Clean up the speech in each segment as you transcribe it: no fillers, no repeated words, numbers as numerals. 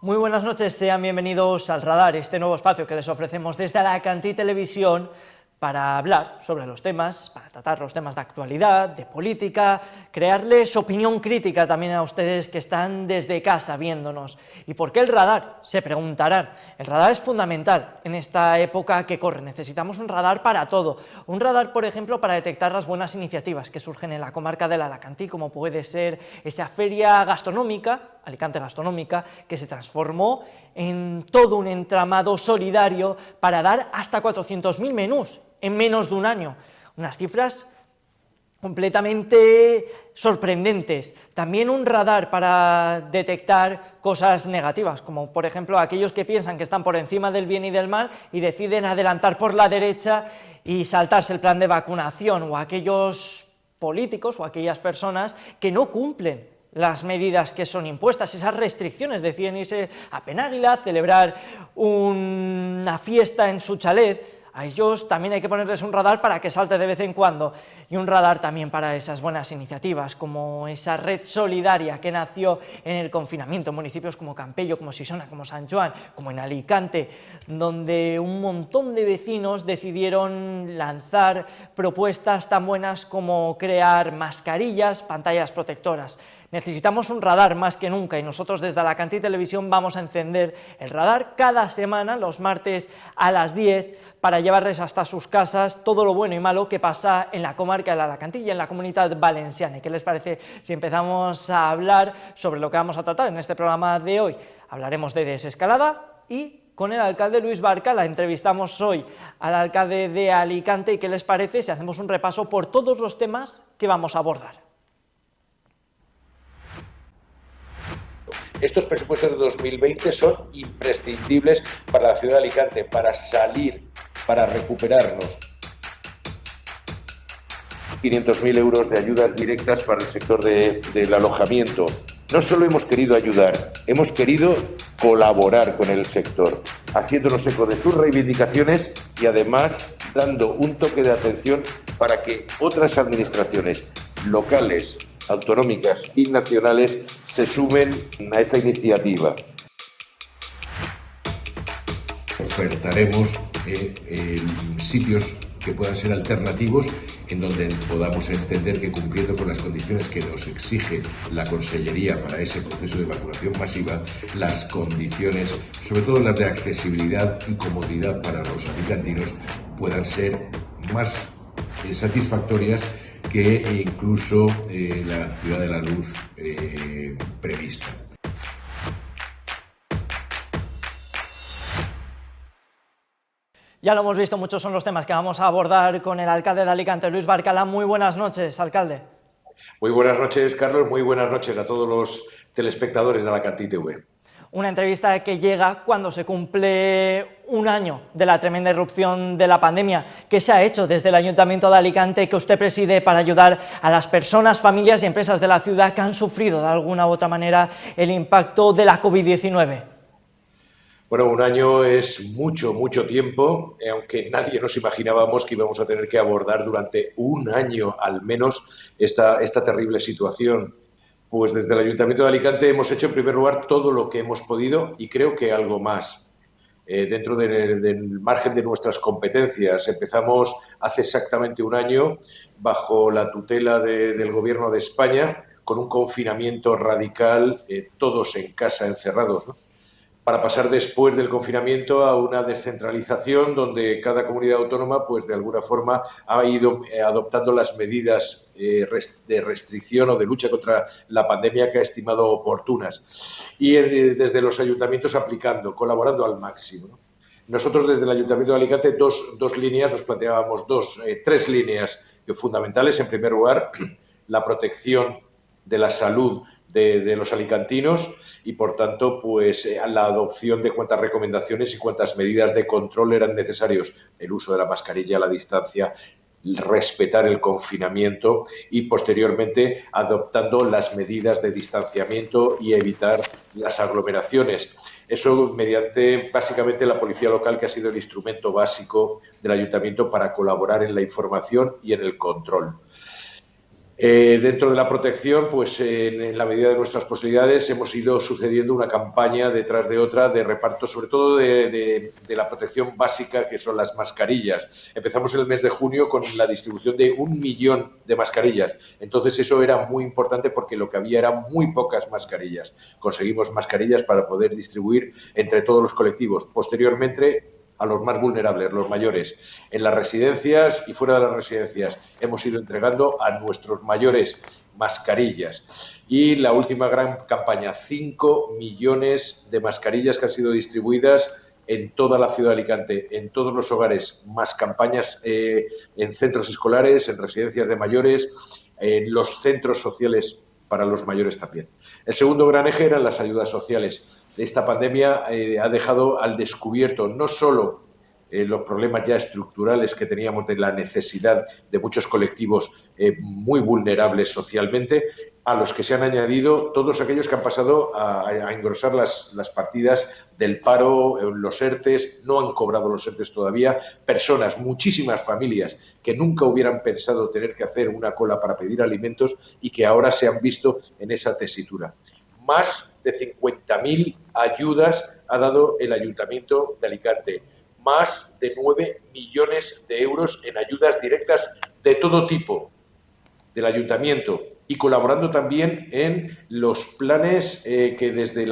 Muy buenas noches, sean bienvenidos al Radar, este nuevo espacio que les ofrecemos desde Alacantí Televisión para hablar sobre los temas, para tratar los temas de actualidad, de política, crearles opinión crítica también a ustedes que están desde casa viéndonos. ¿Y por qué el radar? Se preguntarán. El radar es fundamental en esta época que corre. Necesitamos un radar para todo. Un radar, por ejemplo, para detectar las buenas iniciativas que surgen en la comarca del Alacantí, como puede ser esa feria gastronómica, Alicante Gastronómica, que se transformó en todo un entramado solidario para dar hasta 400.000 menús en menos de un año, unas cifras completamente sorprendentes. También un radar para detectar cosas negativas, como por ejemplo aquellos que piensan que están por encima del bien y del mal y deciden adelantar por la derecha y saltarse el plan de vacunación, o aquellos políticos o aquellas personas que no cumplen las medidas que son impuestas, esas restricciones, deciden irse a Penàguila, celebrar una fiesta en su chalet. A ellos también hay que ponerles un radar para que salte de vez en cuando, y un radar también para esas buenas iniciativas, como esa red solidaria que nació en el confinamiento en municipios como Campello, como Sisona, como Sant Joan, como en Alicante, donde un montón de vecinos decidieron lanzar propuestas tan buenas como crear mascarillas, pantallas protectoras. Necesitamos un radar más que nunca, y nosotros desde Alacantí Televisión vamos a encender el radar cada semana, los martes a las 10, para llevarles hasta sus casas todo lo bueno y malo que pasa en la comarca del Alacantí y en la Comunitat Valenciana. ¿Y qué les parece si empezamos a hablar sobre lo que vamos a tratar en este programa de hoy? Hablaremos de desescalada y con el alcalde Luis Barcala. Entrevistamos hoy al alcalde de Alicante. ¿Y qué les parece si hacemos un repaso por todos los temas que vamos a abordar? Estos presupuestos de 2020 son imprescindibles para la ciudad de Alicante, para salir, para recuperarnos. 500.000 euros de ayudas directas para el sector del alojamiento. No solo hemos querido ayudar, hemos querido colaborar con el sector, haciéndonos eco de sus reivindicaciones y además dando un toque de atención para que otras administraciones locales, autonómicas y nacionales se sumen a esta iniciativa. Ofertaremos sitios que puedan ser alternativos, en donde podamos entender que, cumpliendo con las condiciones que nos exige la Consellería para ese proceso de vacunación masiva, las condiciones, sobre todo las de accesibilidad y comodidad para los alicantinos, puedan ser más satisfactorias que incluso la Ciudad de la Luz prevista. Ya lo hemos visto, muchos son los temas que vamos a abordar con el alcalde de Alicante, Luis Barcala. Muy buenas noches, alcalde. Muy buenas noches, Carlos. Muy buenas noches a todos los telespectadores de Alacantí TV. Una entrevista que llega cuando se cumple un año de la tremenda irrupción de la pandemia. ¿Qué se ha hecho desde el Ayuntamiento de Alicante, que usted preside, para ayudar a las personas, familias y empresas de la ciudad que han sufrido de alguna u otra manera el impacto de la COVID-19? Bueno, un año es mucho, mucho tiempo, aunque nadie nos imaginábamos que íbamos a tener que abordar durante un año al menos esta terrible situación. Pues desde el Ayuntamiento de Alicante hemos hecho en primer lugar todo lo que hemos podido y creo que algo más. Dentro del margen de nuestras competencias. Empezamos hace exactamente un año bajo la tutela del Gobierno de España con un confinamiento radical, todos en casa encerrados, ¿no? Para pasar después del confinamiento a una descentralización donde cada comunidad autónoma, pues de alguna forma, ha ido adoptando las medidas de restricción o de lucha contra la pandemia que ha estimado oportunas. Y desde los ayuntamientos aplicando, colaborando al máximo, ¿no? Nosotros desde el Ayuntamiento de Alicante dos líneas, nos planteábamos tres líneas fundamentales. En primer lugar, la protección de la salud de los alicantinos y, por tanto, pues la adopción de cuantas recomendaciones y cuantas medidas de control eran necesarios. El uso de la mascarilla, la distancia, respetar el confinamiento y, posteriormente, adoptando las medidas de distanciamiento y evitar las aglomeraciones. Eso mediante, básicamente, la policía local, que ha sido el instrumento básico del ayuntamiento para colaborar en la información y en el control. Dentro de la protección, pues en la medida de nuestras posibilidades hemos ido sucediendo una campaña detrás de otra de reparto, sobre todo de la protección básica, que son las mascarillas. Empezamos en el mes de junio con la distribución de 1 millón de mascarillas. Entonces eso era muy importante porque lo que había eran muy pocas mascarillas. Conseguimos mascarillas para poder distribuir entre todos los colectivos. Posteriormente, a los más vulnerables, los mayores. En las residencias y fuera de las residencias hemos ido entregando a nuestros mayores mascarillas. Y la última gran campaña, 5 millones de mascarillas que han sido distribuidas en toda la ciudad de Alicante, en todos los hogares, más campañas en centros escolares, en residencias de mayores, en los centros sociales para los mayores también. El segundo gran eje eran las ayudas sociales. Esta pandemia ha dejado al descubierto no solo los problemas ya estructurales que teníamos de la necesidad de muchos colectivos muy vulnerables socialmente, a los que se han añadido todos aquellos que han pasado a engrosar las partidas del paro, los ERTES, no han cobrado los ERTES todavía, personas, muchísimas familias que nunca hubieran pensado tener que hacer una cola para pedir alimentos y que ahora se han visto en esa tesitura. Más de 50.000 ayudas ha dado el Ayuntamiento de Alicante, más de 9 millones de euros en ayudas directas de todo tipo del Ayuntamiento y colaborando también en los planes que desde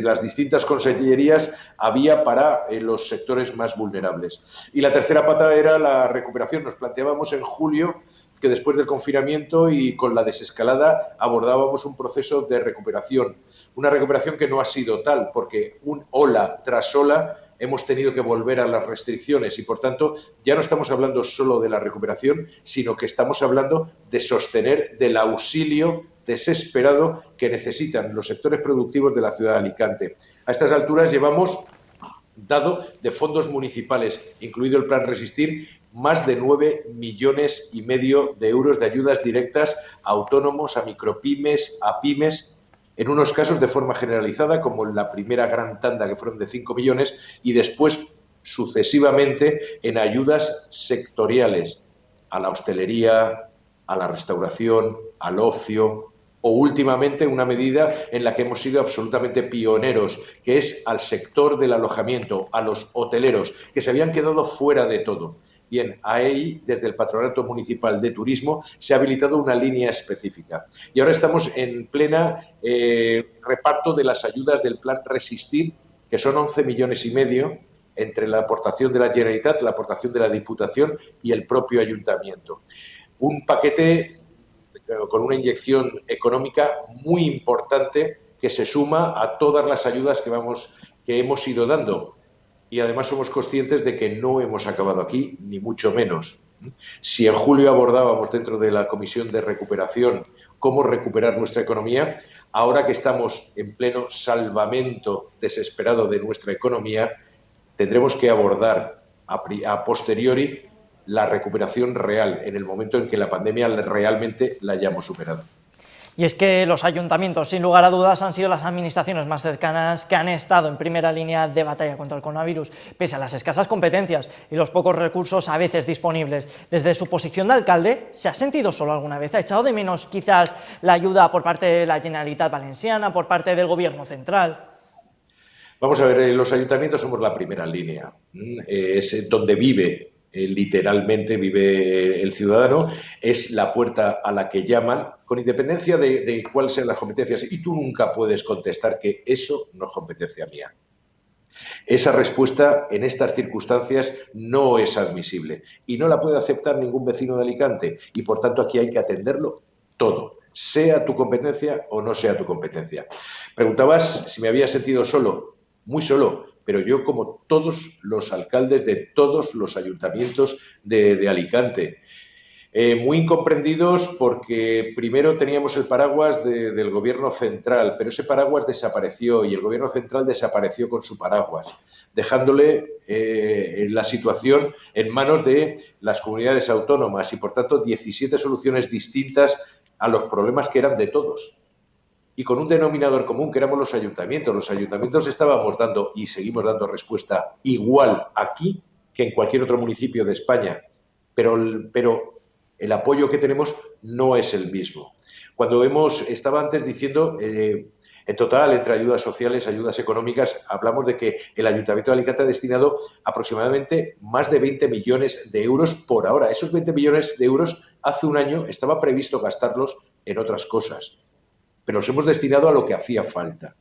las distintas consellerías había para los sectores más vulnerables. Y la tercera pata era la recuperación. Nos planteábamos en julio que después del confinamiento y con la desescalada abordábamos un proceso de recuperación. Una recuperación que no ha sido tal, porque ola tras ola hemos tenido que volver a las restricciones y, por tanto, ya no estamos hablando solo de la recuperación, sino que estamos hablando de sostener del auxilio desesperado que necesitan los sectores productivos de la ciudad de Alicante. A estas alturas llevamos dado de fondos municipales, incluido el Plan Resistir, más de 9,5 millones de euros de ayudas directas a autónomos, a micropymes, a pymes, en unos casos de forma generalizada, como en la primera gran tanda, que fueron de 5 millones, y después sucesivamente en ayudas sectoriales, a la hostelería, a la restauración, al ocio, o últimamente una medida en la que hemos sido absolutamente pioneros, que es al sector del alojamiento, a los hoteleros, que se habían quedado fuera de todo. Bien, ahí, desde el Patronato Municipal de Turismo, se ha habilitado una línea específica. Y ahora estamos en plena reparto de las ayudas del Plan Resistir, que son 11,5 millones entre la aportación de la Generalitat, la aportación de la Diputación y el propio Ayuntamiento. Un paquete con una inyección económica muy importante que se suma a todas las ayudas que hemos ido dando. Y además somos conscientes de que no hemos acabado aquí, ni mucho menos. Si en julio abordábamos dentro de la Comisión de Recuperación cómo recuperar nuestra economía, ahora que estamos en pleno salvamento desesperado de nuestra economía, tendremos que abordar a posteriori la recuperación real, en el momento en que la pandemia realmente la hayamos superado. Y es que los ayuntamientos, sin lugar a dudas, han sido las administraciones más cercanas que han estado en primera línea de batalla contra el coronavirus, pese a las escasas competencias y los pocos recursos a veces disponibles. Desde su posición de alcalde, ¿se ha sentido solo alguna vez? ¿Ha echado de menos quizás la ayuda por parte de la Generalitat Valenciana, por parte del Gobierno central? Vamos a ver, los ayuntamientos somos la primera línea, es donde literalmente vive el ciudadano, es la puerta a la que llaman, con independencia de cuáles sean las competencias, y tú nunca puedes contestar que eso no es competencia mía. Esa respuesta en estas circunstancias no es admisible y no la puede aceptar ningún vecino de Alicante y, por tanto, aquí hay que atenderlo todo, sea tu competencia o no sea tu competencia. Preguntabas si me había sentido solo, muy solo, pero yo, como todos los alcaldes de todos los ayuntamientos de Alicante, muy incomprendidos porque primero teníamos el paraguas del Gobierno central, pero ese paraguas desapareció y el Gobierno central desapareció con su paraguas, dejándole la situación en manos de las comunidades autónomas y, por tanto, 17 soluciones distintas a los problemas que eran de todos. Y con un denominador común que éramos los ayuntamientos. Los ayuntamientos estábamos dando y seguimos dando respuesta igual aquí que en cualquier otro municipio de España. Pero el apoyo que tenemos no es el mismo. Estaba antes diciendo, en total, entre ayudas sociales, ayudas económicas, hablamos de que el Ayuntamiento de Alicante ha destinado aproximadamente más de 20 millones de euros por ahora. Esos 20 millones de euros hace un año estaba previsto gastarlos en otras cosas, pero los hemos destinado a lo que hacía falta.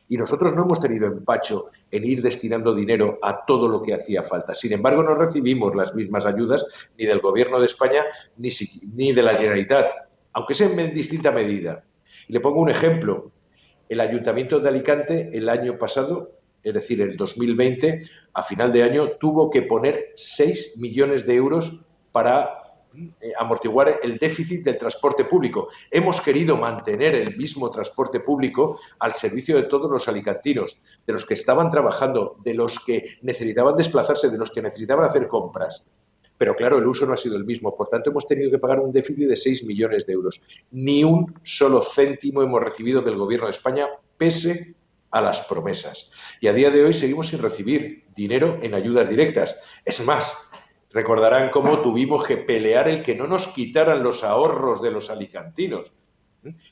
Y nosotros no hemos tenido empacho en ir destinando dinero a todo lo que hacía falta. Sin embargo, no recibimos las mismas ayudas ni del Gobierno de España ni de la Generalitat, aunque sea en distinta medida. Y le pongo un ejemplo. El Ayuntamiento de Alicante el año pasado, es decir, el 2020, a final de año, tuvo que poner 6 millones de euros para amortiguar el déficit del transporte público. Hemos querido mantener el mismo transporte público al servicio de todos los alicantinos, de los que estaban trabajando, de los que necesitaban desplazarse, de los que necesitaban hacer compras. Pero claro, el uso no ha sido el mismo. Por tanto, hemos tenido que pagar un déficit de 6 millones de euros. Ni un solo céntimo hemos recibido del Gobierno de España, pese a las promesas. Y a día de hoy seguimos sin recibir dinero en ayudas directas. Es más, recordarán cómo tuvimos que pelear el que no nos quitaran los ahorros de los alicantinos.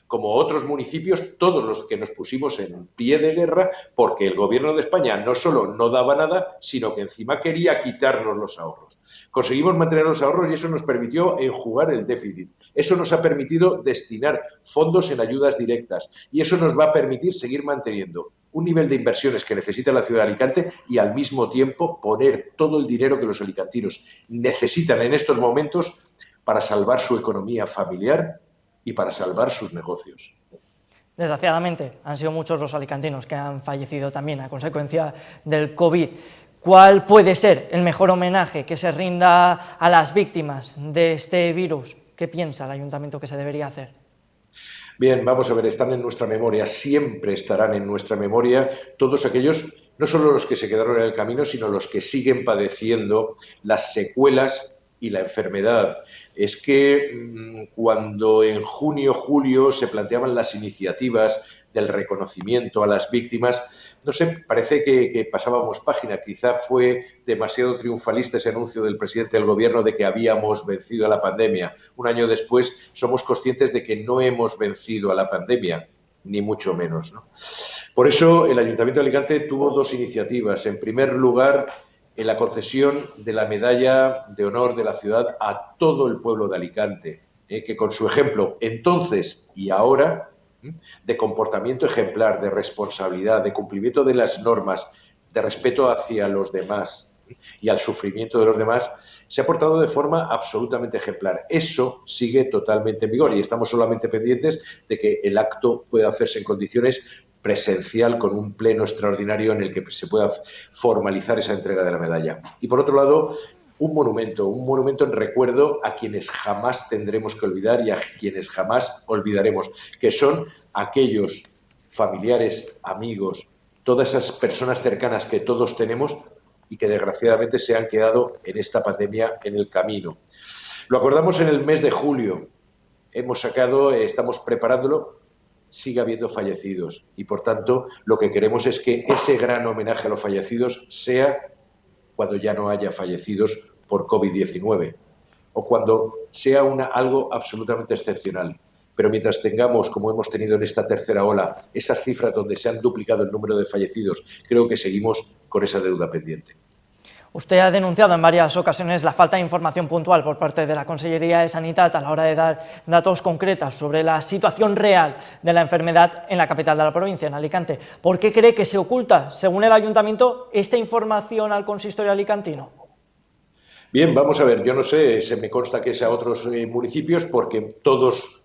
Como otros municipios, todos los que nos pusimos en pie de guerra porque el Gobierno de España no solo no daba nada, sino que encima quería quitarnos los ahorros. Conseguimos mantener los ahorros y eso nos permitió enjugar el déficit. Eso nos ha permitido destinar fondos en ayudas directas y eso nos va a permitir seguir manteniendo un nivel de inversiones que necesita la ciudad de Alicante y al mismo tiempo poner todo el dinero que los alicantinos necesitan en estos momentos para salvar su economía familiar y para salvar sus negocios. Desgraciadamente, han sido muchos los alicantinos que han fallecido también a consecuencia del COVID. ¿Cuál puede ser el mejor homenaje que se rinda a las víctimas de este virus? ¿Qué piensa el Ayuntamiento que se debería hacer? Bien, vamos a ver, están en nuestra memoria, siempre estarán en nuestra memoria todos aquellos, no solo los que se quedaron en el camino, sino los que siguen padeciendo las secuelas y la enfermedad. Es que cuando en junio, julio se planteaban las iniciativas del reconocimiento a las víctimas, no sé, parece que pasábamos página. Quizá fue demasiado triunfalista ese anuncio del presidente del Gobierno de que habíamos vencido a la pandemia. Un año después somos conscientes de que no hemos vencido a la pandemia, ni mucho menos, ¿no? Por eso el Ayuntamiento de Alicante tuvo dos iniciativas. En primer lugar, en la concesión de la medalla de honor de la ciudad a todo el pueblo de Alicante, que con su ejemplo entonces y ahora, de comportamiento ejemplar, de responsabilidad, de cumplimiento de las normas, de respeto hacia los demás y al sufrimiento de los demás, se ha portado de forma absolutamente ejemplar. Eso sigue totalmente en vigor y estamos solamente pendientes de que el acto pueda hacerse en condiciones presencial con un pleno extraordinario en el que se pueda formalizar esa entrega de la medalla. Y por otro lado, un monumento en recuerdo a quienes jamás tendremos que olvidar y a quienes jamás olvidaremos, que son aquellos familiares, amigos, todas esas personas cercanas que todos tenemos y que desgraciadamente se han quedado en esta pandemia en el camino. Lo acordamos en el mes de julio, estamos preparándolo. Sigue habiendo fallecidos y, por tanto, lo que queremos es que ese gran homenaje a los fallecidos sea cuando ya no haya fallecidos por COVID-19 o cuando sea algo absolutamente excepcional. Pero mientras tengamos, como hemos tenido en esta tercera ola, esas cifras donde se han duplicado el número de fallecidos, creo que seguimos con esa deuda pendiente. Usted ha denunciado en varias ocasiones la falta de información puntual por parte de la Consellería de Sanidad a la hora de dar datos concretos sobre la situación real de la enfermedad en la capital de la provincia, en Alicante. ¿Por qué cree que se oculta, según el Ayuntamiento, esta información al consistorio alicantino? Bien, vamos a ver, yo no sé, se me consta que es a otros municipios porque todos,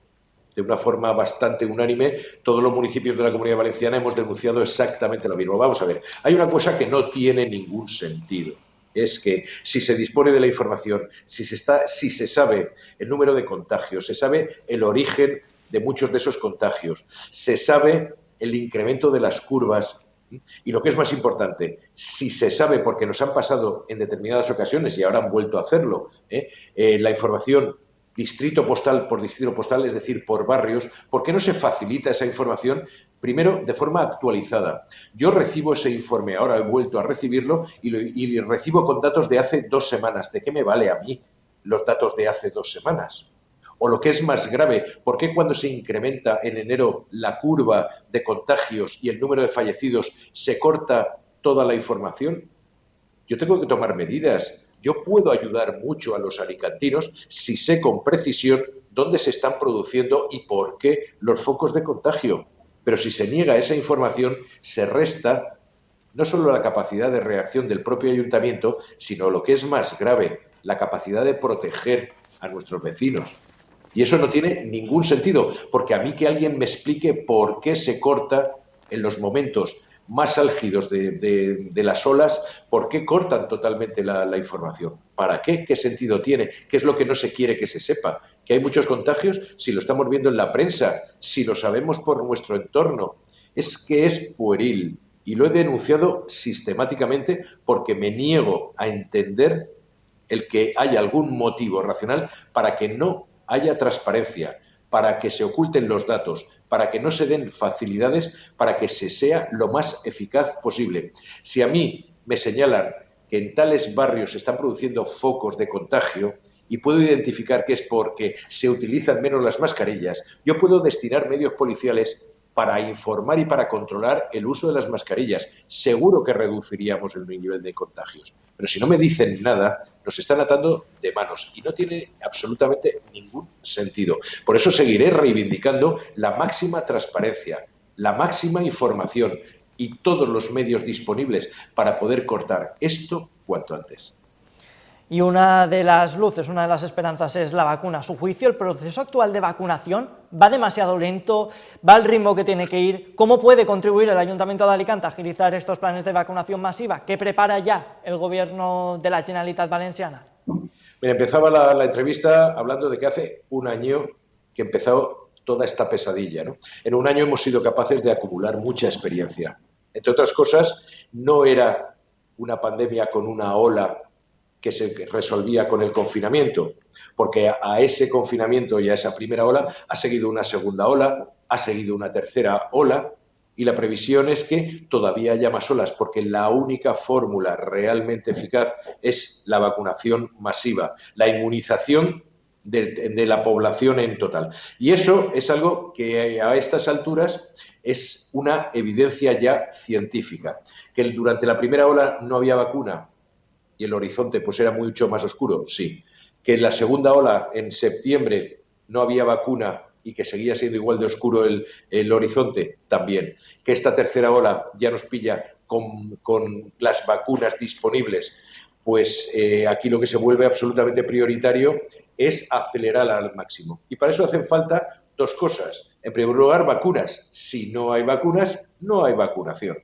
de una forma bastante unánime, todos los municipios de la Comunidad Valenciana hemos denunciado exactamente lo mismo. Vamos a ver, hay una cosa que no tiene ningún sentido. Es que si se dispone de la información, si se sabe el número de contagios, se sabe el origen de muchos de esos contagios, se sabe el incremento de las curvas y lo que es más importante, si se sabe, porque nos han pasado en determinadas ocasiones y ahora han vuelto a hacerlo, la información distrito postal por distrito postal, es decir, por barrios, ¿por qué no se facilita esa información? Primero, de forma actualizada. Yo recibo ese informe, ahora he vuelto a recibirlo y recibo con datos de hace 2 semanas. ¿De qué me vale a mí los datos de hace 2 semanas? O lo que es más grave, ¿por qué cuando se incrementa en enero la curva de contagios y el número de fallecidos se corta toda la información? Yo tengo que tomar medidas. Yo puedo ayudar mucho a los alicantinos si sé con precisión dónde se están produciendo y por qué los focos de contagio. Pero si se niega esa información, se resta no solo la capacidad de reacción del propio ayuntamiento, sino lo que es más grave, la capacidad de proteger a nuestros vecinos. Y eso no tiene ningún sentido, porque a mí que alguien me explique por qué se corta en los momentos más álgidos de las olas, ¿por qué cortan totalmente la información? ¿Para qué? ¿Qué sentido tiene? ¿Qué es lo que no se quiere que se sepa? ¿Que hay muchos contagios? Si lo estamos viendo en la prensa, si lo sabemos por nuestro entorno. Es que es pueril y lo he denunciado sistemáticamente porque me niego a entender el que haya algún motivo racional para que no haya transparencia, para que se oculten los datos, para que no se den facilidades, para que se sea lo más eficaz posible. Si a mí me señalan que en tales barrios se están produciendo focos de contagio y puedo identificar que es porque se utilizan menos las mascarillas, yo puedo destinar medios policiales para informar y para controlar el uso de las mascarillas. Seguro que reduciríamos el nivel de contagios. Pero si no me dicen nada, nos están atando de manos y no tiene absolutamente ningún sentido. Por eso seguiré reivindicando la máxima transparencia, la máxima información y todos los medios disponibles para poder cortar esto cuanto antes. Y una de las luces, una de las esperanzas es la vacuna. A su juicio, ¿el proceso actual de vacunación va demasiado lento? ¿Va al ritmo que tiene que ir? ¿Cómo puede contribuir el Ayuntamiento de Alicante a agilizar estos planes de vacunación masiva? ¿Qué prepara ya el Gobierno de la Generalitat Valenciana? Mira, empezaba la entrevista hablando de que hace un año que empezó toda esta pesadilla, ¿no? En un año hemos sido capaces de acumular mucha experiencia. Entre otras cosas, no era una pandemia con una ola que se resolvía con el confinamiento, porque a ese confinamiento y a esa primera ola ha seguido una segunda ola, ha seguido una tercera ola, y la previsión es que todavía haya más olas, porque la única fórmula realmente eficaz es la vacunación masiva, la inmunización de la población en total. Y eso es algo que a estas alturas es una evidencia ya científica, que durante la primera ola no había vacuna, y el horizonte pues era mucho más oscuro, sí. Que en la segunda ola, en septiembre, no había vacuna y que seguía siendo igual de oscuro el horizonte, también. Que esta tercera ola ya nos pilla con las vacunas disponibles, pues aquí lo que se vuelve absolutamente prioritario es acelerar al máximo. Y para eso hacen falta dos cosas. En primer lugar, vacunas. Si no hay vacunas, no hay vacunación.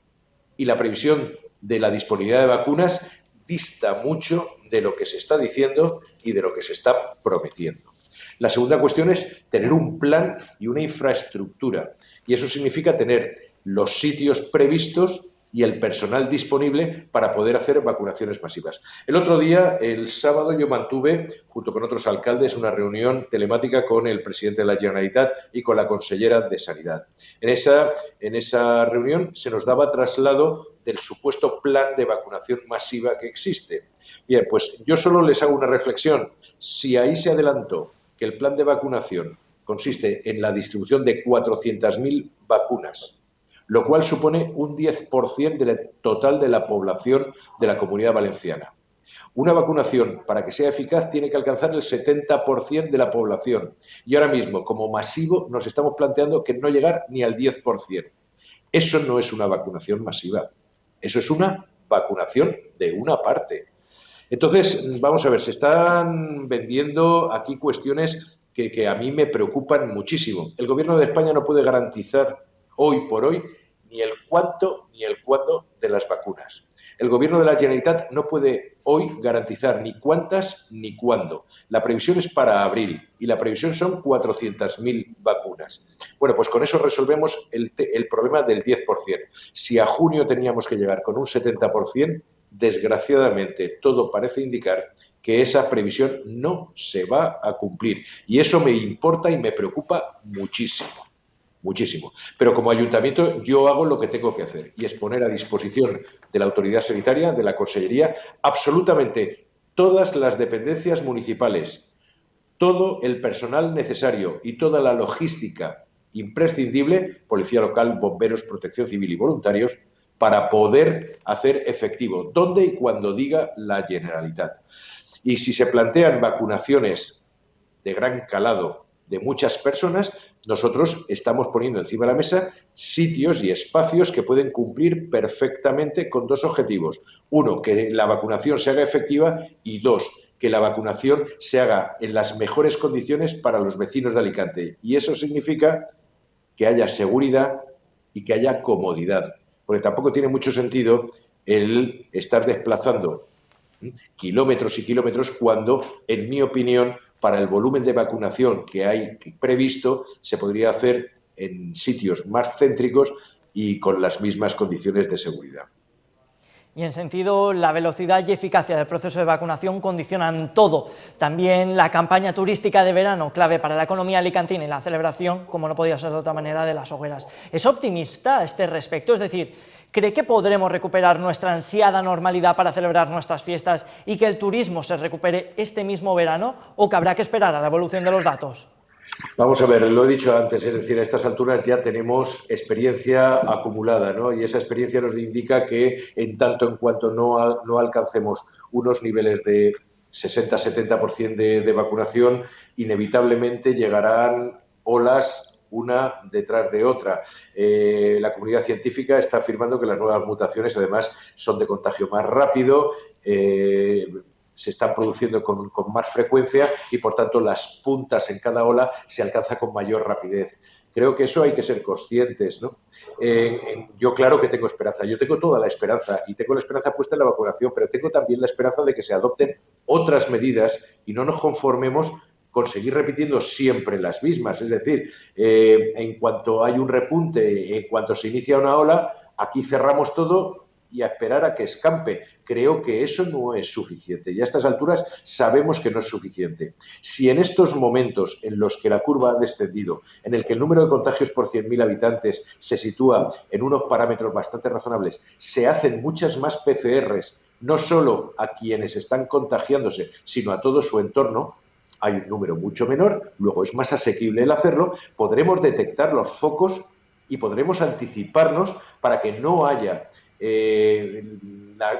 Y la previsión de la disponibilidad de vacunas dista mucho de lo que se está diciendo y de lo que se está prometiendo. La segunda cuestión es tener un plan y una infraestructura. Y eso significa tener los sitios previstos y el personal disponible para poder hacer vacunaciones masivas. El otro día, el sábado, yo mantuve, junto con otros alcaldes, una reunión telemática con el presidente de la Generalitat y con la consellera de Sanidad. En esa reunión se nos daba traslado del supuesto plan de vacunación masiva que existe. Bien, pues yo solo les hago una reflexión. Si ahí se adelantó que el plan de vacunación consiste en la distribución de 400.000 vacunas, lo cual supone un 10% del total de la población de la Comunidad Valenciana. Una vacunación, para que sea eficaz, tiene que alcanzar el 70% de la población. Y ahora mismo, como masivo, nos estamos planteando que no llegar ni al 10%. Eso no es una vacunación masiva. Eso es una vacunación de una parte. Entonces, vamos a ver, se están vendiendo aquí cuestiones que a mí me preocupan muchísimo. El Gobierno de España no puede garantizar hoy por hoy ni el cuánto ni el cuándo de las vacunas. El Gobierno de la Generalitat no puede hoy garantizar ni cuántas ni cuándo. La previsión es para abril y la previsión son 400.000 vacunas. Bueno, pues con eso resolvemos el problema del 10%. Si a junio teníamos que llegar con un 70%, desgraciadamente todo parece indicar que esa previsión no se va a cumplir. Y eso me importa y me preocupa muchísimo. Muchísimo. Pero como ayuntamiento yo hago lo que tengo que hacer y es poner a disposición de la autoridad sanitaria, de la consellería, absolutamente todas las dependencias municipales, todo el personal necesario y toda la logística imprescindible, policía local, bomberos, protección civil y voluntarios, para poder hacer efectivo donde y cuando diga la Generalitat. Y si se plantean vacunaciones de gran calado de muchas personas, nosotros estamos poniendo encima de la mesa sitios y espacios que pueden cumplir perfectamente con dos objetivos. Uno, que la vacunación se haga efectiva, y dos, que la vacunación se haga en las mejores condiciones para los vecinos de Alicante. Y eso significa que haya seguridad y que haya comodidad. Porque tampoco tiene mucho sentido el estar desplazando kilómetros y kilómetros cuando, en mi opinión, para el volumen de vacunación que hay previsto, se podría hacer en sitios más céntricos y con las mismas condiciones de seguridad. Y en sentido, la velocidad y eficacia del proceso de vacunación condicionan todo. También la campaña turística de verano, clave para la economía alicantina y la celebración, como no podía ser de otra manera, de las hogueras. ¿Es optimista a este respecto? Es decir, ¿cree que podremos recuperar nuestra ansiada normalidad para celebrar nuestras fiestas y que el turismo se recupere este mismo verano, o que habrá que esperar a la evolución de los datos? Vamos a ver, lo he dicho antes, es decir, a estas alturas ya tenemos experiencia acumulada, ¿no? Y esa experiencia nos indica que en tanto en cuanto no alcancemos unos niveles de 60-70% de vacunación, inevitablemente llegarán olas una detrás de otra. La comunidad científica está afirmando que las nuevas mutaciones, además, son de contagio más rápido, se están produciendo con más frecuencia y, por tanto, las puntas en cada ola se alcanza con mayor rapidez. Creo que eso hay que ser conscientes, ¿no? Yo claro que tengo esperanza, yo tengo toda la esperanza y tengo la esperanza puesta en la vacunación, pero tengo también la esperanza de que se adopten otras medidas y no nos conformemos con seguir repitiendo siempre las mismas. Es decir, en cuanto hay un repunte, en cuanto se inicia una ola, aquí cerramos todo y a esperar a que escampe. Creo que eso no es suficiente y a estas alturas sabemos que no es suficiente. Si en estos momentos en los que la curva ha descendido, en el que el número de contagios por 100.000 habitantes se sitúa en unos parámetros bastante razonables, se hacen muchas más PCRs, no solo a quienes están contagiándose, sino a todo su entorno, hay un número mucho menor, luego es más asequible el hacerlo, podremos detectar los focos y podremos anticiparnos para que no haya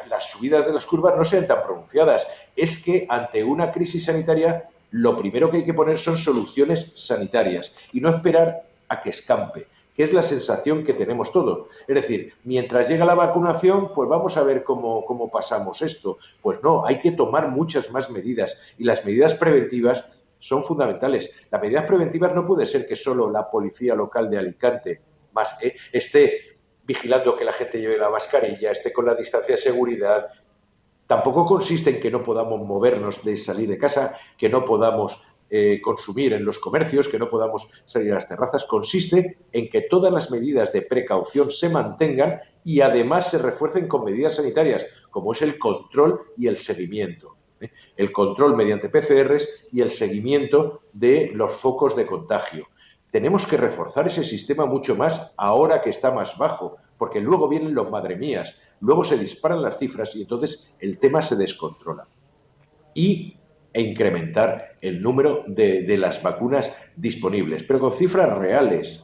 las subidas de las curvas no sean tan pronunciadas. Es que ante una crisis sanitaria lo primero que hay que poner son soluciones sanitarias y no esperar a que escampe, que es la sensación que tenemos todos. Es decir, mientras llega la vacunación, pues vamos a ver cómo pasamos esto. Pues no, hay que tomar muchas más medidas y las medidas preventivas son fundamentales. Las medidas preventivas no puede ser que solo la policía local de Alicante esté vigilando que la gente lleve la mascarilla, esté con la distancia de seguridad. Tampoco consiste en que no podamos movernos de salir de casa, que no podamos consumir en los comercios, que no podamos salir a las terrazas. Consiste en que todas las medidas de precaución se mantengan y además se refuercen con medidas sanitarias, como es el control y el seguimiento. El control mediante PCRs y el seguimiento de los focos de contagio. Tenemos que reforzar ese sistema mucho más ahora que está más bajo, porque luego vienen los madre mías, luego se disparan las cifras y entonces el tema se descontrola. E incrementar el número de las vacunas disponibles, pero con cifras reales.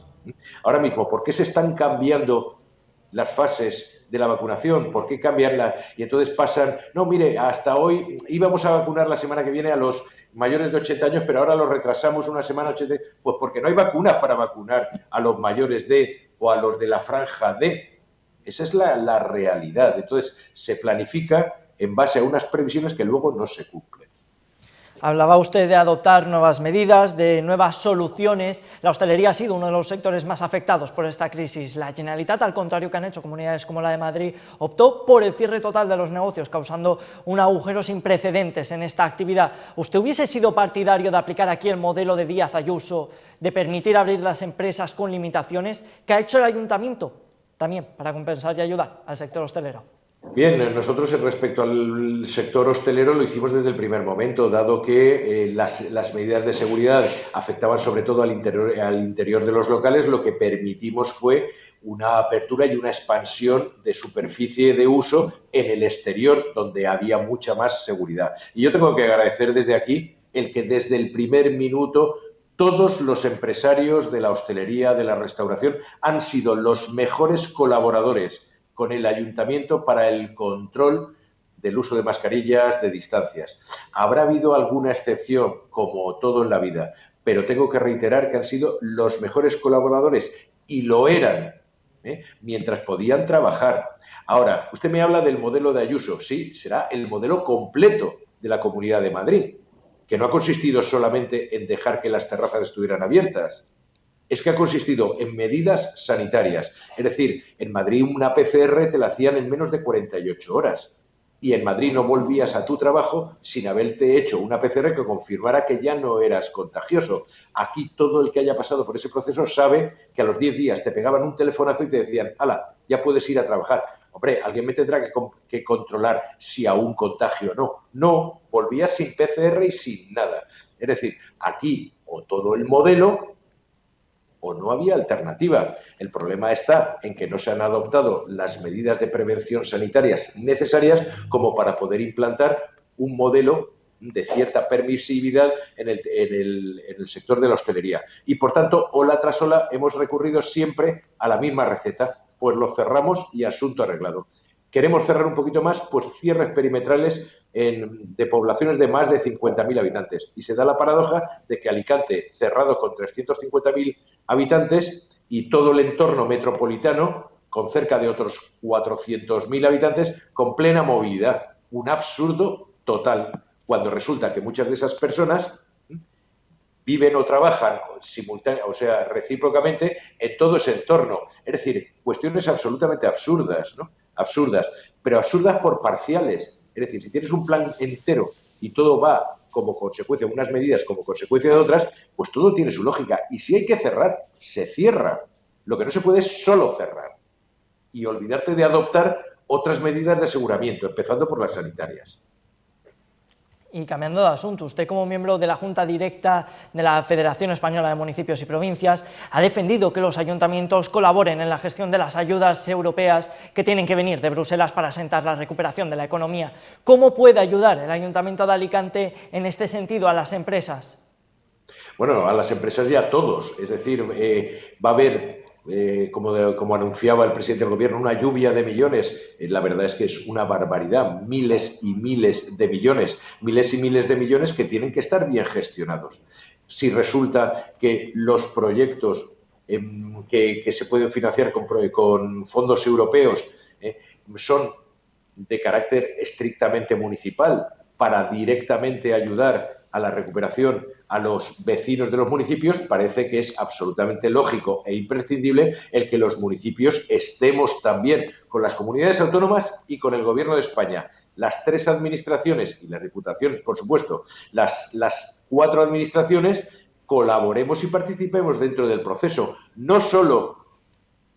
Ahora mismo, ¿por qué se están cambiando las fases de la vacunación? ¿Por qué cambiarlas? Y entonces pasan, no, mire, hasta hoy íbamos a vacunar la semana que viene a los mayores de 80 años, pero ahora lo retrasamos una semana 80, pues porque no hay vacunas para vacunar a los mayores de o a los de la franja de. Esa es la realidad. Entonces se planifica en base a unas previsiones que luego no se cumplen. Hablaba usted de adoptar nuevas medidas, de nuevas soluciones. La hostelería ha sido uno de los sectores más afectados por esta crisis. La Generalitat, al contrario que han hecho comunidades como la de Madrid, optó por el cierre total de los negocios, causando un agujero sin precedentes en esta actividad. ¿Usted hubiese sido partidario de aplicar aquí el modelo de Díaz Ayuso, de permitir abrir las empresas con limitaciones, que ha hecho el Ayuntamiento también para compensar y ayudar al sector hostelero? Bien, nosotros respecto al sector hostelero lo hicimos desde el primer momento, dado que las medidas de seguridad afectaban sobre todo al interior de los locales. Lo que permitimos fue una apertura y una expansión de superficie de uso en el exterior, donde había mucha más seguridad. Y yo tengo que agradecer desde aquí el que desde el primer minuto todos los empresarios de la hostelería, de la restauración, han sido los mejores colaboradores con el ayuntamiento para el control del uso de mascarillas, de distancias. Habrá habido alguna excepción, como todo en la vida, pero tengo que reiterar que han sido los mejores colaboradores y lo eran, mientras podían trabajar. Ahora, usted me habla del modelo de Ayuso. Sí, será el modelo completo de la Comunidad de Madrid, que no ha consistido solamente en dejar que las terrazas estuvieran abiertas, es que ha consistido en medidas sanitarias. Es decir, en Madrid una PCR te la hacían en menos de 48 horas. Y en Madrid no volvías a tu trabajo sin haberte hecho una PCR que confirmara que ya no eras contagioso. Aquí todo el que haya pasado por ese proceso sabe que a los 10 días te pegaban un telefonazo y te decían, hala, ya puedes ir a trabajar. Hombre, alguien me tendrá que controlar si aún contagio o no. No, volvías sin PCR y sin nada. Es decir, aquí o todo el modelo o no había alternativa. El problema está en que no se han adoptado las medidas de prevención sanitarias necesarias como para poder implantar un modelo de cierta permisividad en el sector de la hostelería. Y, por tanto, ola tras ola hemos recurrido siempre a la misma receta. Pues lo cerramos y asunto arreglado. Queremos cerrar un poquito más, pues cierres perimetrales de poblaciones de más de 50.000 habitantes. Y se da la paradoja de que Alicante, cerrado con 350.000 habitantes, y todo el entorno metropolitano, con cerca de otros 400.000 habitantes, con plena movilidad. Un absurdo total, cuando resulta que muchas de esas personas viven o trabajan simultáneamente, o sea, recíprocamente en todo ese entorno. Es decir, cuestiones absolutamente absurdas, ¿no? Absurdas, pero absurdas por parciales. Es decir, si tienes un plan entero y todo va como consecuencia, unas medidas como consecuencia de otras, pues todo tiene su lógica. Y si hay que cerrar, se cierra. Lo que no se puede es solo cerrar y olvidarte de adoptar otras medidas de aseguramiento, empezando por las sanitarias. Y cambiando de asunto, usted como miembro de la Junta Directa de la Federación Española de Municipios y Provincias ha defendido que los ayuntamientos colaboren en la gestión de las ayudas europeas que tienen que venir de Bruselas para asentar la recuperación de la economía. ¿Cómo puede ayudar el Ayuntamiento de Alicante en este sentido a las empresas? Bueno, a las empresas y a todos. Es decir, va a haber, como anunciaba el presidente del Gobierno, una lluvia de millones. La verdad es que es una barbaridad. Miles y miles de millones. Miles y miles de millones que tienen que estar bien gestionados. Si resulta que los proyectos que se pueden financiar con fondos europeos son de carácter estrictamente municipal para directamente ayudar a la recuperación a los vecinos de los municipios, parece que es absolutamente lógico e imprescindible el que los municipios estemos también con las comunidades autónomas y con el Gobierno de España. Las tres administraciones y las diputaciones, por supuesto, las cuatro administraciones, colaboremos y participemos dentro del proceso, no solo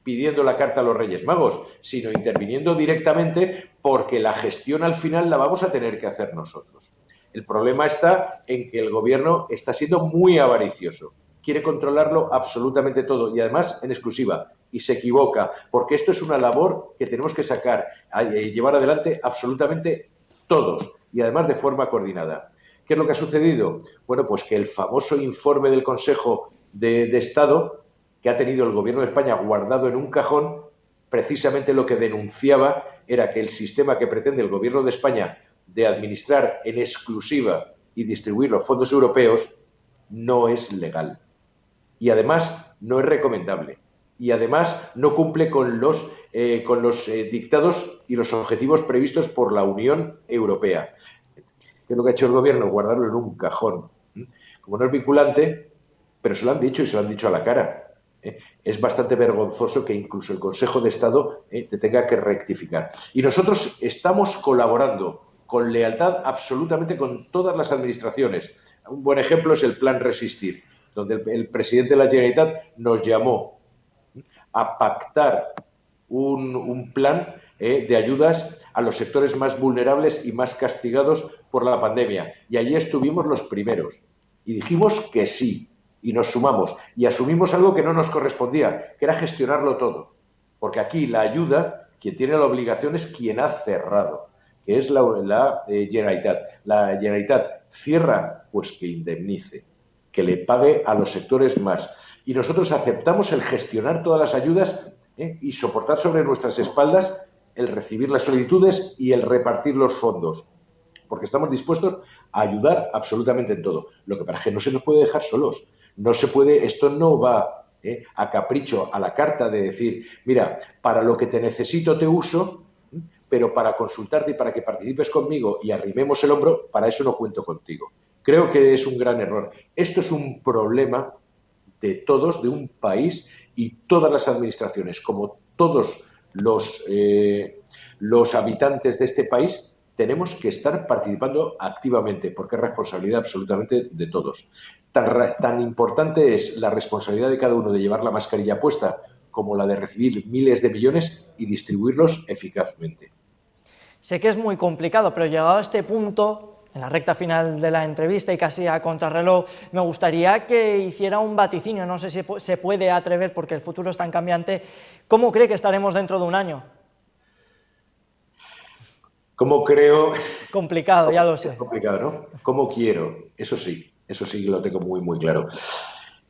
pidiendo la carta a los Reyes Magos, sino interviniendo directamente porque la gestión al final la vamos a tener que hacer nosotros. El problema está en que el Gobierno está siendo muy avaricioso, quiere controlarlo absolutamente todo y además en exclusiva, y se equivoca, porque esto es una labor que tenemos que llevar adelante absolutamente todos y además de forma coordinada. ¿Qué es lo que ha sucedido? Bueno, pues que el famoso informe del Consejo de Estado que ha tenido el Gobierno de España guardado en un cajón, precisamente lo que denunciaba era que el sistema que pretende el Gobierno de España de administrar en exclusiva y distribuir los fondos europeos no es legal. Y además no es recomendable. Y además no cumple con los dictados y los objetivos previstos por la Unión Europea. ¿Qué es lo que ha hecho el Gobierno? Guardarlo en un cajón. Como no es vinculante, pero se lo han dicho y se lo han dicho a la cara. Es bastante vergonzoso que incluso el Consejo de Estado te tenga que rectificar. Y nosotros estamos colaborando con lealtad absolutamente con todas las administraciones. Un buen ejemplo es el Plan Resistir, donde el presidente de la Generalitat nos llamó a pactar un plan de ayudas a los sectores más vulnerables y más castigados por la pandemia. Y allí estuvimos los primeros. Y dijimos que sí, y nos sumamos. Y asumimos algo que no nos correspondía, que era gestionarlo todo. Porque aquí la ayuda, quien tiene la obligación es quien ha cerrado. que es la Generalitat. La Generalitat cierra, pues que indemnice, que le pague a los sectores más. Y nosotros aceptamos el gestionar todas las ayudas y soportar sobre nuestras espaldas el recibir las solicitudes y el repartir los fondos, porque estamos dispuestos a ayudar absolutamente en todo. Lo que pasa es que no se nos puede dejar solos. No se puede, esto no va a capricho, a la carta de decir, mira, para lo que te necesito te uso, pero para consultarte y para que participes conmigo y arrimemos el hombro, para eso no cuento contigo. Creo que es un gran error. Esto es un problema de todos, de un país, y todas las administraciones, como todos los habitantes de este país, tenemos que estar participando activamente, porque es responsabilidad absolutamente de todos. Tan importante es la responsabilidad de cada uno de llevar la mascarilla puesta como la de recibir miles de millones y distribuirlos eficazmente. Sé que es muy complicado, pero llegado a este punto, en la recta final de la entrevista y casi a contrarreloj, me gustaría que hiciera un vaticinio, no sé si se puede atrever porque el futuro es tan cambiante. ¿Cómo cree que estaremos dentro de un año? ¿Cómo creo? Complicado, ya lo sé. Es complicado, ¿no? ¿Cómo quiero? Eso sí lo tengo muy, muy claro.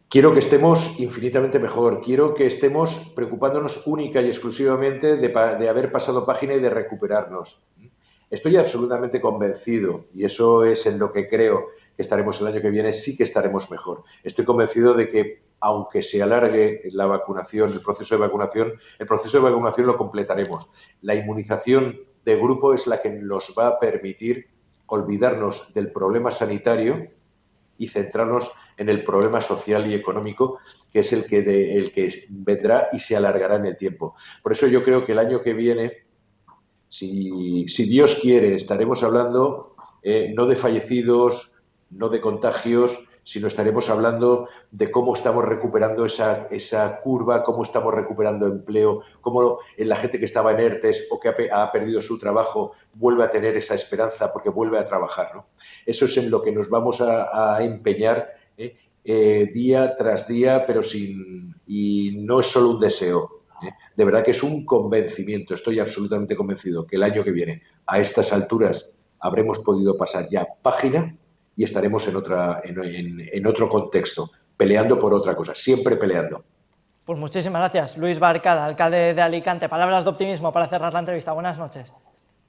Quiero que estemos infinitamente mejor, quiero que estemos preocupándonos única y exclusivamente de haber pasado página y de recuperarnos. Estoy absolutamente convencido, y eso es en lo que creo que estaremos el año que viene, sí que estaremos mejor. Estoy convencido de que, aunque se alargue la vacunación, el proceso de vacunación lo completaremos. La inmunización de grupo es la que nos va a permitir olvidarnos del problema sanitario y centrarnos en el problema social y económico, que es el que vendrá y se alargará en el tiempo. Por eso yo creo que el año que viene, si Dios quiere, estaremos hablando no de fallecidos, no de contagios, sino estaremos hablando de cómo estamos recuperando esa curva, cómo estamos recuperando empleo, cómo la gente que estaba en ERTES o que ha perdido su trabajo vuelve a tener esa esperanza porque vuelve a trabajar, ¿no? Eso es en lo que nos vamos a empeñar día tras día, y no es solo un deseo. De verdad que es un convencimiento, estoy absolutamente convencido que el año que viene, a estas alturas, habremos podido pasar ya página y estaremos en otro contexto, peleando por otra cosa, siempre peleando. Pues muchísimas gracias, Luis Barcala, alcalde de Alicante. Palabras de optimismo para cerrar la entrevista. Buenas noches.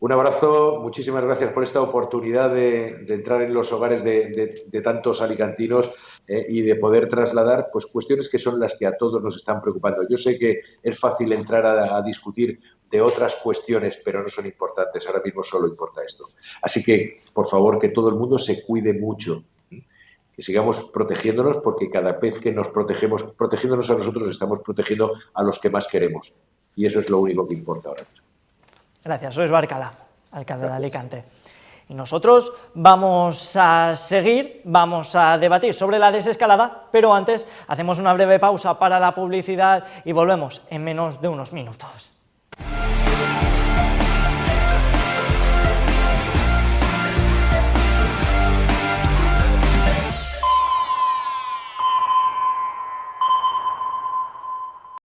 Un abrazo, muchísimas gracias por esta oportunidad de entrar en los hogares de tantos alicantinos y de poder trasladar pues cuestiones que son las que a todos nos están preocupando. Yo sé que es fácil entrar a discutir de otras cuestiones, pero no son importantes. Ahora mismo solo importa esto. Así que, por favor, que todo el mundo se cuide mucho, que sigamos protegiéndonos, porque cada vez que nos protegemos, protegiéndonos a nosotros, estamos protegiendo a los que más queremos. Y eso es lo único que importa ahora mismo. Gracias, Luis Barcala, alcalde de Alicante. Y nosotros vamos a seguir, vamos a debatir sobre la desescalada, pero antes hacemos una breve pausa para la publicidad y volvemos en menos de unos minutos.